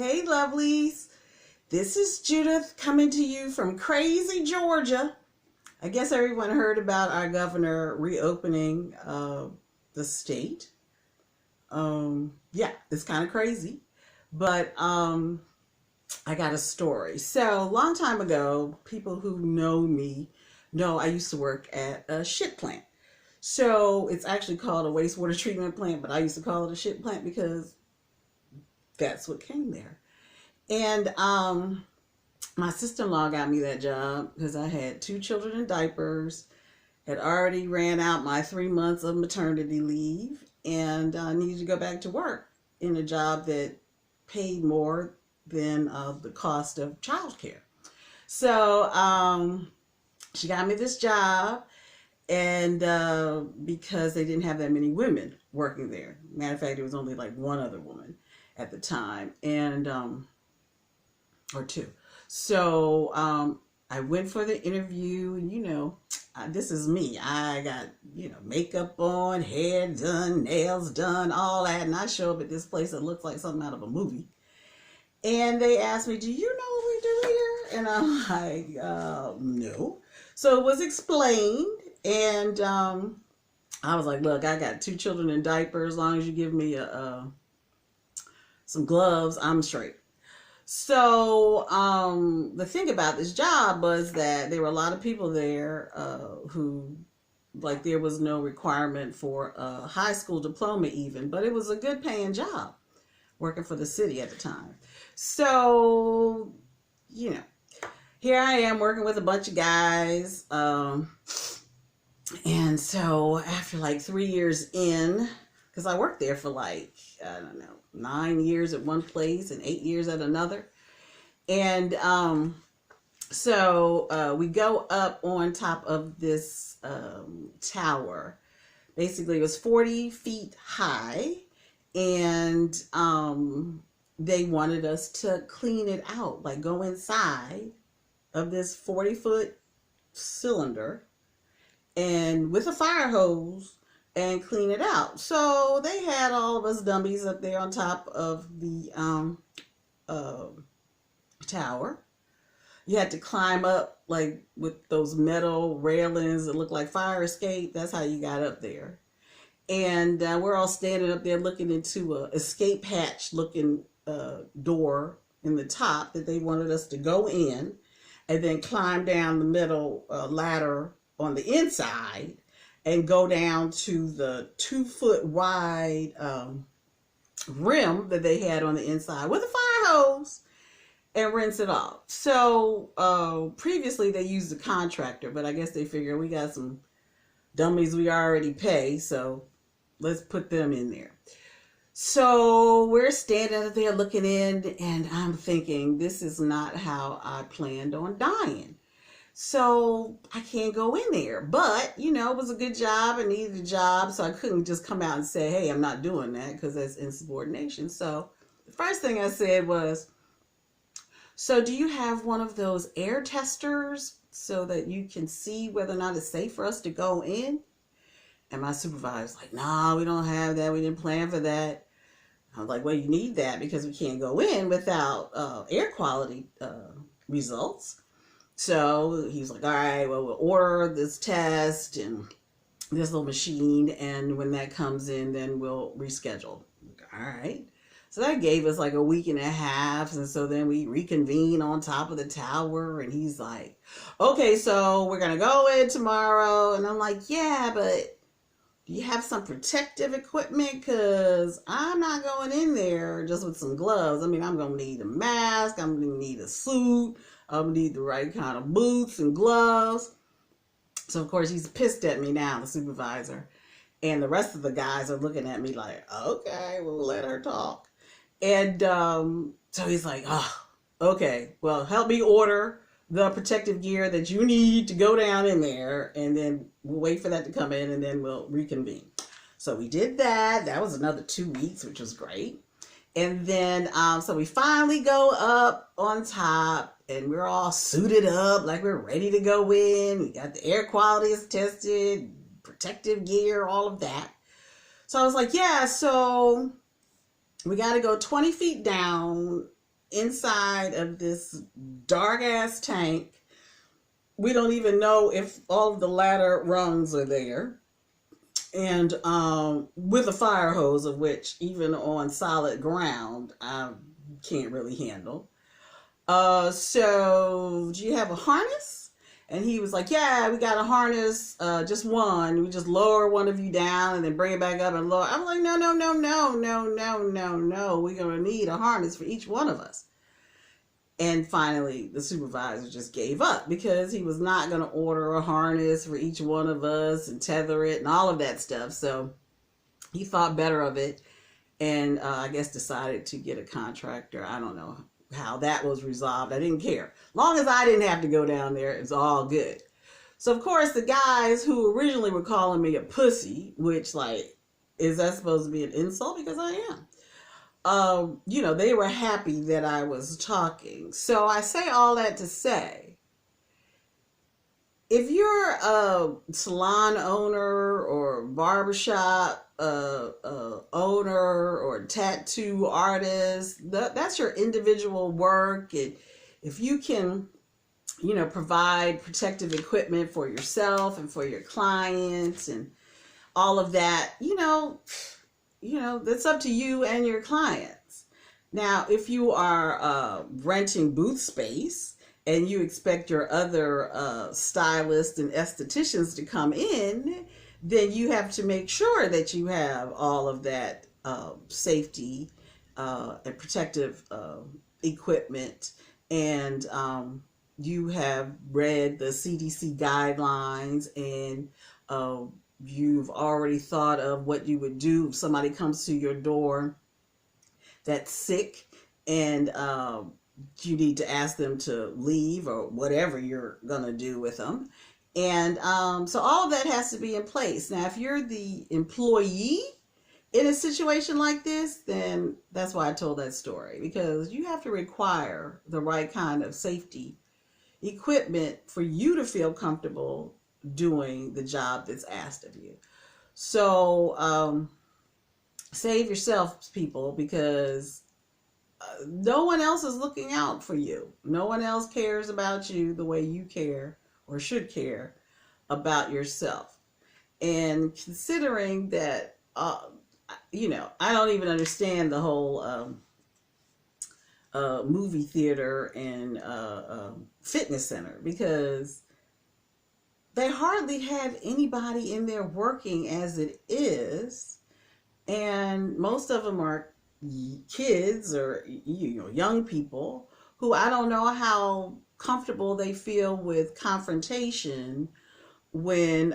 Hey, lovelies. This is Judith coming to you from crazy Georgia. I guess everyone heard about our governor reopening the state. Yeah, it's kind of crazy. But I got a story. So, a long time ago, people who know me know I used to work at a shit plant. So, it's actually called a wastewater treatment plant, but I used to call it a shit plant because that's what came there. And my sister-in-law got me that job because I had two children in diapers, had already ran out my 3 months of maternity leave, and I needed to go back to work in a job that paid more than the cost of childcare. So she got me this job, and because they didn't have that many women working there. Matter of fact, there was only like one other woman at the time, and or two. So I went for the interview, and this is me. I got makeup on, hair done, nails done, all that, and I show up at this place that looks like something out of a movie. And they asked me, "Do you know what we do here?" And I'm like, "No." So it was explained, and I was like, "Look, I got two children in diapers. As long as you give me some gloves, I'm straight." So the thing about this job was that there were a lot of people there who, like, there was no requirement for a high school diploma even, but it was a good paying job working for the city at the time. So, here I am working with a bunch of guys. And so after like 3 years in, because I worked there for like, I don't know, 9 years at one place and 8 years at another. And so we go up on top of this tower. Basically, it was 40 feet high, and they wanted us to clean it out, like go inside of this 40-foot cylinder and with a fire hose and clean it out. So they had all of us dummies up there on top of the tower. You had to climb up like with those metal railings that look like fire escape. That's how you got up there. And we're all standing up there looking into a escape hatch looking door in the top that they wanted us to go in, and then climb down the middle ladder on the inside and go down to the 2-foot wide rim that they had on the inside with a fire hose and rinse it off. So previously they used a contractor, but I guess they figured we got some dummies we already pay, so let's put them in there. So we're standing up there looking in, and I'm thinking, this is not how I planned on dying. So I can't go in there. But, it was a good job. I needed a job, so I couldn't just come out and say, "Hey, I'm not doing that," because that's insubordination. So the first thing I said was, "So do you have one of those air testers so that you can see whether or not it's safe for us to go in?" And my supervisor's like, "No, we don't have that. We didn't plan for that." I was like, "Well, you need that because we can't go in without air quality results." So he's like, "All right, well, we'll order this test and this little machine, and when that comes in, then we'll reschedule." All right. So that gave us like a week and a half, and so then we reconvene on top of the tower, and he's like, "Okay, so we're going to go in tomorrow." And I'm like, "Yeah, but do you have some protective equipment? Because I'm not going in there just with some gloves. I mean, I'm going to need a mask. I'm going to need a suit. I'm going to need the right kind of boots and gloves." So, of course, he's pissed at me now, the supervisor. And the rest of the guys are looking at me like, "Okay, we'll let her talk." And so he's like, "Oh, okay, well, help me order the protective gear that you need to go down in there, and then we'll wait for that to come in, and then we'll reconvene." So we did that. That was another 2 weeks, which was great. And then, so we finally go up on top, and we're all suited up like we're ready to go in. We got the air quality is tested, protective gear, all of that. So I was like, "Yeah, so we got to go 20 feet down inside of this dark ass tank. We don't even know if all of the ladder rungs are there. And with a fire hose, of which even on solid ground, I can't really handle. So do you have a harness? And he was like, yeah, we got a harness, just one. We just lower one of you down and then bring it back up and lower. I'm like, no, no, no, no, no, no, no, no. We're going to need a harness for each one of us. And finally, the supervisor just gave up because he was not going to order a harness for each one of us and tether it and all of that stuff. So he thought better of it and I guess decided to get a contractor. I don't know how that was resolved. I didn't care. Long as I didn't have to go down there, it's all good. So, of course, the guys who originally were calling me a pussy, which, like, is that supposed to be an insult? Because I am. They were happy that I was talking. So I say all that to say, if you're a salon owner or barbershop owner or tattoo artist, that's your individual work. And if you can, provide protective equipment for yourself and for your clients and all of that, that's up to you and your clients. Now, if you are renting booth space and you expect your other stylists and estheticians to come in, then you have to make sure that you have all of that safety and protective equipment, and you have read the CDC guidelines, and you've already thought of what you would do if somebody comes to your door that's sick, and you need to ask them to leave or whatever you're going to do with them. And so all of that has to be in place. Now, if you're the employee in a situation like this, then that's why I told that story, because you have to require the right kind of safety equipment for you to feel comfortable doing the job that's asked of you. So save yourself, people, because no one else is looking out for you. No one else cares about you the way you care or should care about yourself. And considering that, I don't even understand the whole movie theater and fitness center, because they hardly have anybody in there working as it is. And most of them are kids or, young people who I don't know how comfortable they feel with confrontation when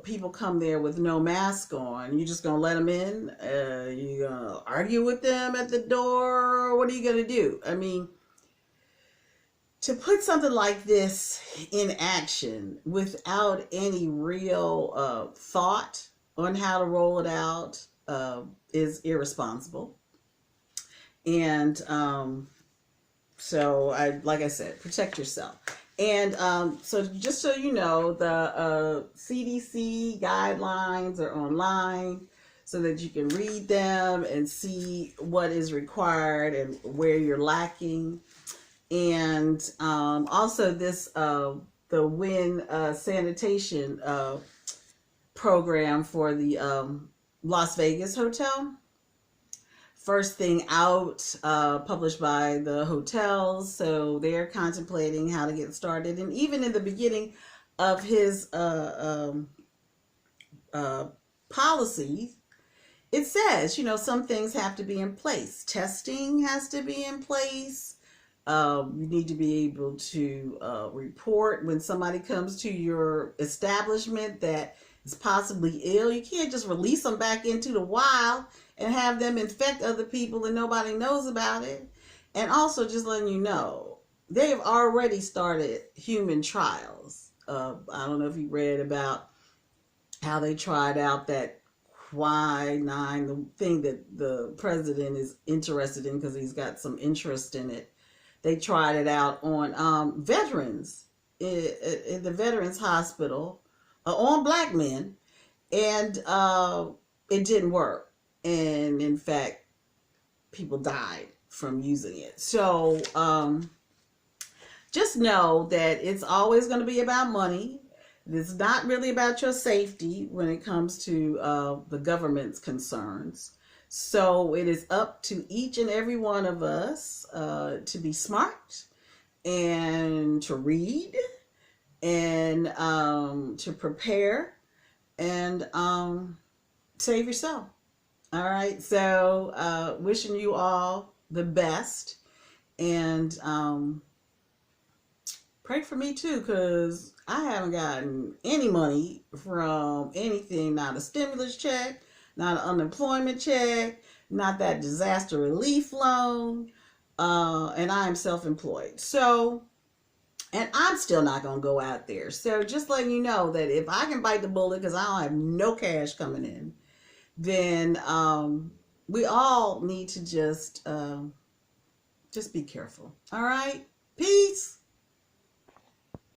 people come there with no mask on. You just gonna let them in? You gonna argue with them at the door? What are you gonna do? I mean, to put something like this in action without any real thought on how to roll it out is irresponsible. And so like I said, protect yourself. And so just so you know, the CDC guidelines are online so that you can read them and see what is required and where you're lacking. And also this, the WIN sanitation program for the Las Vegas hotel. First thing out, published by the hotels. So they're contemplating how to get started. And even in the beginning of his policies, it says, some things have to be in place. Testing has to be in place. You need to be able to report when somebody comes to your establishment that is possibly ill. You can't just release them back into the wild and have them infect other people and nobody knows about it. And also just letting you know, they've already started human trials. I don't know if you read about how they tried out that quinine, the thing that the president is interested in because he's got some interest in it. They tried it out on veterans in the Veterans Hospital, on black men, and it didn't work. And in fact, people died from using it. So just know that it's always going to be about money. It's not really about your safety when it comes to the government's concerns. So it is up to each and every one of us to be smart and to read and to prepare and save yourself. All right. So wishing you all the best, and pray for me too, because I haven't gotten any money from anything, not a stimulus check, not an unemployment check, not that disaster relief loan, and I am self-employed. So, and I'm still not going to go out there. So just letting you know that if I can bite the bullet because I don't have no cash coming in, then we all need to just be careful. All right? Peace.